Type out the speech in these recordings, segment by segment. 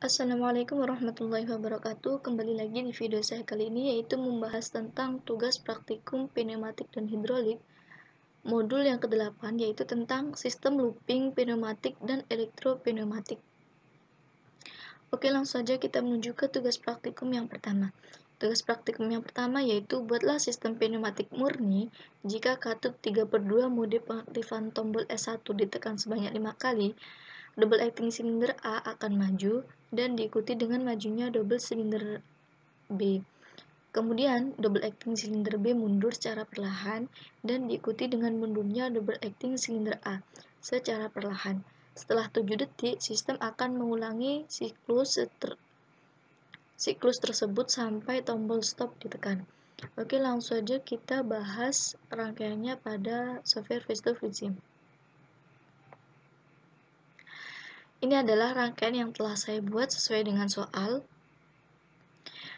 Assalamualaikum warahmatullahi wabarakatuh. Kembali lagi di video saya kali ini, yaitu membahas tentang tugas praktikum pneumatik dan hidrolik modul yang ke-8, yaitu tentang sistem looping pneumatik dan elektropneumatik. Oke, langsung saja kita menuju ke tugas praktikum yang pertama. Tugas praktikum yang pertama yaitu buatlah sistem pneumatik murni jika katup 3/2 mode pengaktifan tombol S1 ditekan sebanyak 5 kali. Double acting silinder A akan maju dan diikuti dengan majunya double silinder B. Kemudian, double acting silinder B mundur secara perlahan dan diikuti dengan mundurnya double acting silinder A secara perlahan. Setelah 7 detik, sistem akan mengulangi siklus tersebut sampai tombol stop ditekan. Oke, langsung saja kita bahas rangkaiannya pada software VistoVision. Ini adalah rangkaian yang telah saya buat sesuai dengan soal,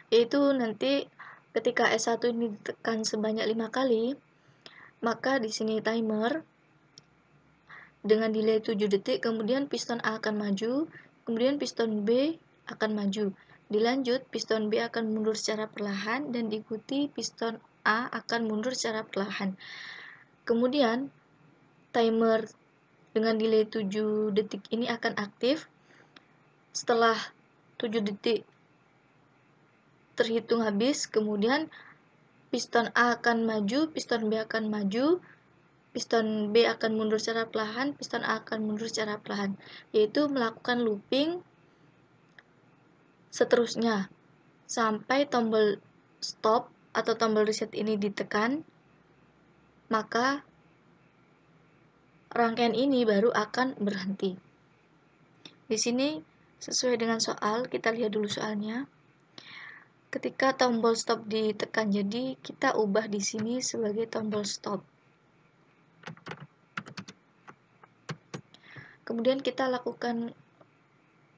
yaitu nanti ketika S1 ini ditekan sebanyak 5 kali, maka di sini timer dengan delay 7 detik, kemudian piston A akan maju, kemudian piston B akan maju. Dilanjut, piston B akan mundur secara perlahan dan diikuti piston A akan mundur secara perlahan. Kemudian, timer dengan delay 7 detik ini akan aktif. Setelah 7 detik terhitung habis, kemudian piston A akan maju, piston B akan maju, piston B akan mundur secara perlahan, piston A akan mundur secara perlahan, yaitu melakukan looping seterusnya sampai tombol stop atau tombol reset ini ditekan, maka rangkaian ini baru akan berhenti. Di sini sesuai dengan soal, kita lihat dulu soalnya. Ketika tombol stop ditekan, jadi kita ubah di sini sebagai tombol stop. Kemudian kita lakukan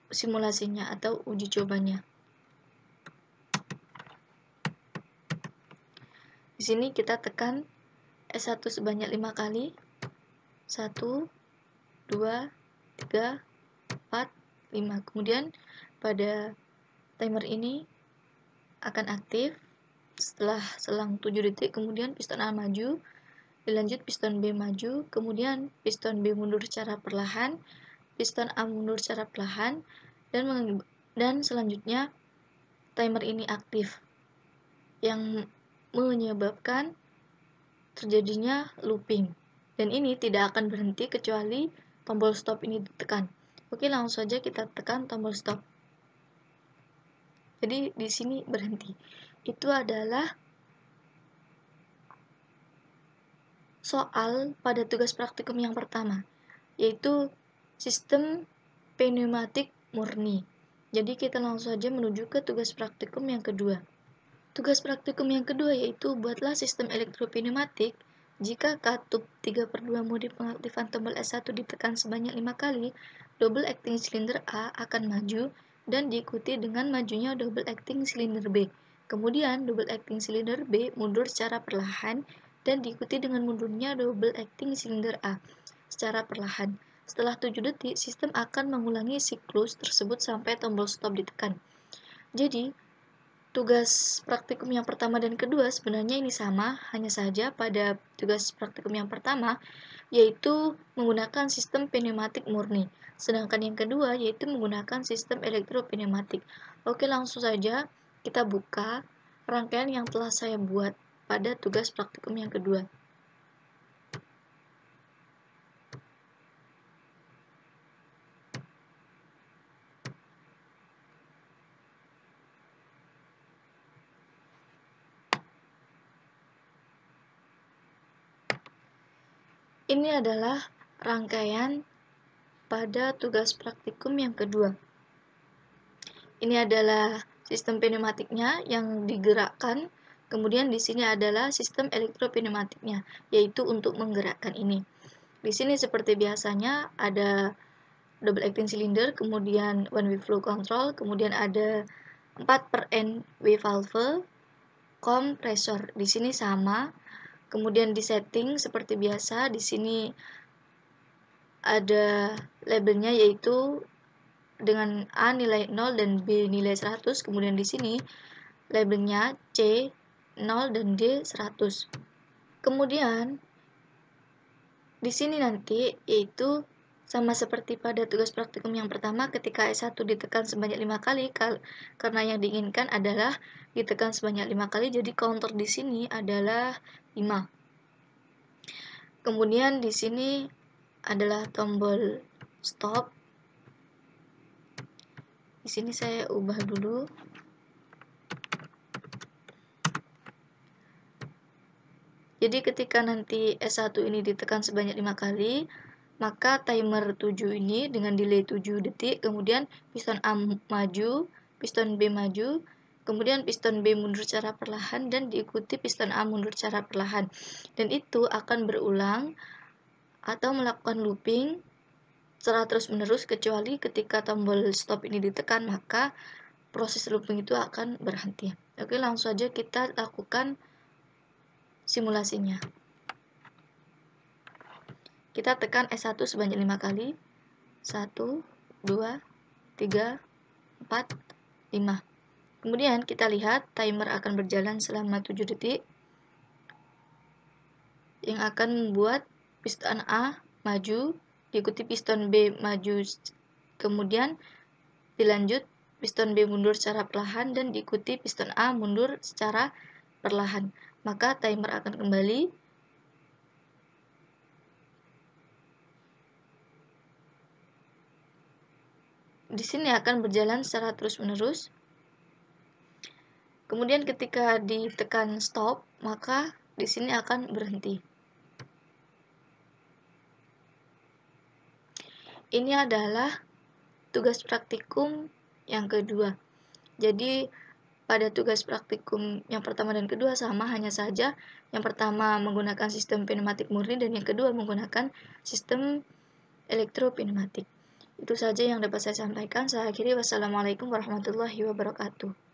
simulasinya atau uji cobanya. Di sini kita tekan S1 sebanyak 5 kali. 1, 2, 3, 4, 5. Kemudian pada timer ini akan aktif setelah selang 7 detik, kemudian piston A maju, dilanjut piston B maju, kemudian piston B mundur secara perlahan, piston A mundur secara perlahan, dan selanjutnya timer ini aktif yang menyebabkan terjadinya looping. Dan ini tidak akan berhenti kecuali tombol stop ini ditekan. Oke, langsung saja kita tekan tombol stop. Jadi di sini berhenti. Itu adalah soal pada tugas praktikum yang pertama, yaitu sistem pneumatik murni. Jadi kita langsung saja menuju ke tugas praktikum yang kedua. Tugas praktikum yang kedua yaitu buatlah sistem elektropneumatik jika katup 3/2 mode pengaktifan tombol S1 ditekan sebanyak 5 kali, double acting silinder A akan maju dan diikuti dengan majunya double acting silinder B. Kemudian double acting silinder B mundur secara perlahan dan diikuti dengan mundurnya double acting silinder A secara perlahan. Setelah 7 detik, sistem akan mengulangi siklus tersebut sampai tombol stop ditekan. Jadi, tugas praktikum yang pertama dan kedua sebenarnya ini sama, hanya saja pada tugas praktikum yang pertama yaitu menggunakan sistem pneumatik murni, sedangkan yang kedua yaitu menggunakan sistem elektropneumatik. Oke, langsung saja kita buka rangkaian yang telah saya buat pada tugas praktikum yang kedua. Ini adalah rangkaian pada tugas praktikum yang kedua. Ini adalah sistem pneumatiknya yang digerakkan, kemudian di sini adalah sistem elektropneumatiknya, yaitu untuk menggerakkan ini. Di sini seperti biasanya ada double acting cylinder, kemudian one way flow control, kemudian ada 4/N W valve, kompresor. Di sini sama. Kemudian di setting seperti biasa, di sini ada labelnya yaitu dengan A nilai 0 dan B nilai 100, kemudian di sini labelnya C 0 dan D 100. Kemudian di sini nanti yaitu sama seperti pada tugas praktikum yang pertama, ketika S1 ditekan sebanyak 5 kali, karena yang diinginkan adalah ditekan sebanyak 5 kali, jadi counter di sini adalah 5. Kemudian di sini adalah tombol stop. Di sini saya ubah dulu. Jadi ketika nanti S1 ini ditekan sebanyak 5 kali, maka timer 7 ini dengan delay 7 detik, kemudian piston A maju, piston B maju, kemudian piston B mundur secara perlahan, dan diikuti piston A mundur secara perlahan. Dan itu akan berulang atau melakukan looping secara terus-menerus, kecuali ketika tombol stop ini ditekan, maka proses looping itu akan berhenti. Oke, langsung saja kita lakukan simulasinya. Kita tekan S1 sebanyak 5 kali. 1, 2, 3, 4, 5. Kemudian kita lihat timer akan berjalan selama 7 detik. Yang akan membuat piston A maju, diikuti piston B maju, kemudian dilanjut piston B mundur secara perlahan, dan diikuti piston A mundur secara perlahan. Maka timer akan kembali. Di sini akan berjalan secara terus-menerus. Kemudian ketika ditekan stop, maka di sini akan berhenti. Ini adalah tugas praktikum yang kedua. Jadi pada tugas praktikum yang pertama dan kedua sama, hanya saja yang pertama menggunakan sistem pneumatik murni dan yang kedua menggunakan sistem elektropneumatik. Itu saja yang dapat saya sampaikan. Saya akhiri. Wassalamualaikum warahmatullahi wabarakatuh.